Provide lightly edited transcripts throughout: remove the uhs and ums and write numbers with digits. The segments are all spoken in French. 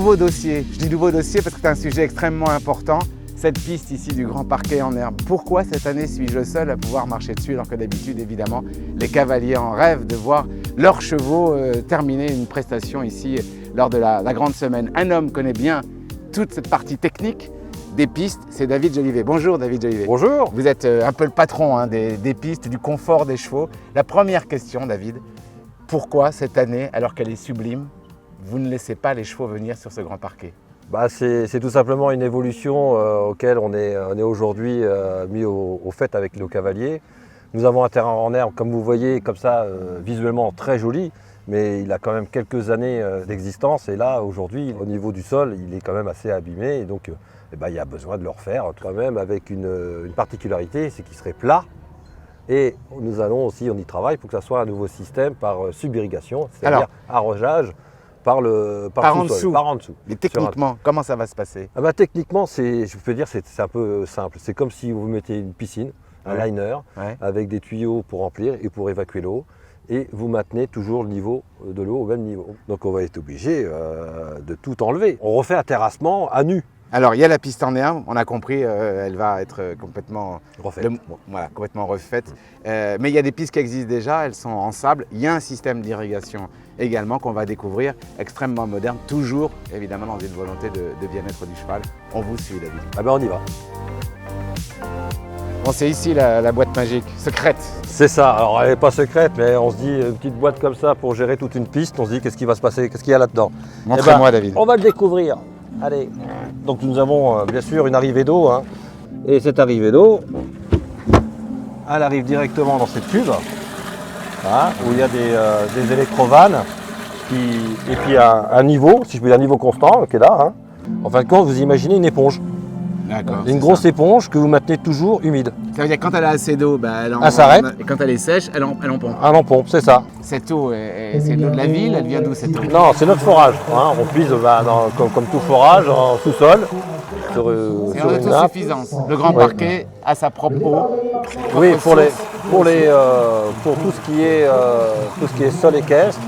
nouveau dossier. Je dis nouveau dossier parce que c'est un sujet extrêmement important. Cette piste ici du Grand Parquet en herbe. Pourquoi cette année suis-je le seul à pouvoir marcher dessus alors que d'habitude, évidemment, les cavaliers en rêvent de voir leurs chevaux terminer une prestation ici lors de la grande semaine. Un homme connaît bien toute cette partie technique des pistes, c'est David Jolivet. Bonjour David Jolivet. Bonjour. Vous êtes un peu le patron des pistes, du confort des chevaux. La première question, David, pourquoi cette année, alors qu'elle est sublime, vous ne laissez pas les chevaux venir sur ce Grand Parquet? C'est tout simplement une évolution auquel on est aujourd'hui mis au fait avec nos cavaliers. Nous avons un terrain en herbe, comme vous voyez, comme ça, visuellement très joli, mais il a quand même quelques années d'existence. Et là, aujourd'hui, au niveau du sol, il est quand même assez abîmé. Et donc, il y a besoin de le refaire, quand même avec une particularité, c'est qu'il serait plat. Et nous allons aussi, on y travaille pour que ça soit un nouveau système par subirrigation, c'est-à-dire arrosage. Par en dessous. Mais techniquement, comment ça va se passer? Techniquement, je peux dire, c'est un peu simple. C'est comme si vous mettez une piscine, un liner, avec des tuyaux pour remplir et pour évacuer l'eau. Et vous maintenez toujours le niveau de l'eau au même niveau. Donc on va être obligé de tout enlever. On refait un terrassement à nu. Alors, il y a la piste en herbe, on a compris, elle va être complètement refaite. Complètement refaite. Mais il y a des pistes qui existent déjà, elles sont en sable. Il y a un système d'irrigation également qu'on va découvrir, extrêmement moderne, toujours évidemment dans une volonté de bien-être du cheval. On vous suit, David. On y va. Bon, c'est ici la boîte magique, secrète. C'est ça, alors elle n'est pas secrète, mais on se dit une petite boîte comme ça pour gérer toute une piste, on se dit qu'est-ce qui va se passer, qu'est-ce qu'il y a là-dedans. Montrez-moi, David. On va le découvrir. Allez, donc nous avons bien sûr une arrivée d'eau, et cette arrivée d'eau, elle arrive directement dans cette cuve, où il y a des électrovannes, et puis un niveau, si je peux dire un niveau constant, qui est là. En fin de compte, vous imaginez une éponge. D'accord. Une grosse éponge que vous maintenez toujours humide. Ça veut dire que quand elle a assez d'eau, elle s'arrête. Et quand elle est sèche, elle en pompe. Elle en pompe, c'est ça. Cette eau, c'est l'eau de la ville, elle vient d'où cette eau? Non, c'est notre forage. On puise comme tout forage en sous-sol. C'est en autosuffisance. Le Grand Parquet a sa propre eau. Oui, pour tout ce qui est sol équestre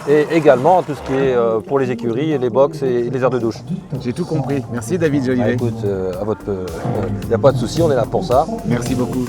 et également tout ce qui est pour les écuries et les box et les aires de douche. J'ai tout compris. Merci David Jolivet. Écoute, il n'y a pas de souci, on est là pour ça. Merci beaucoup.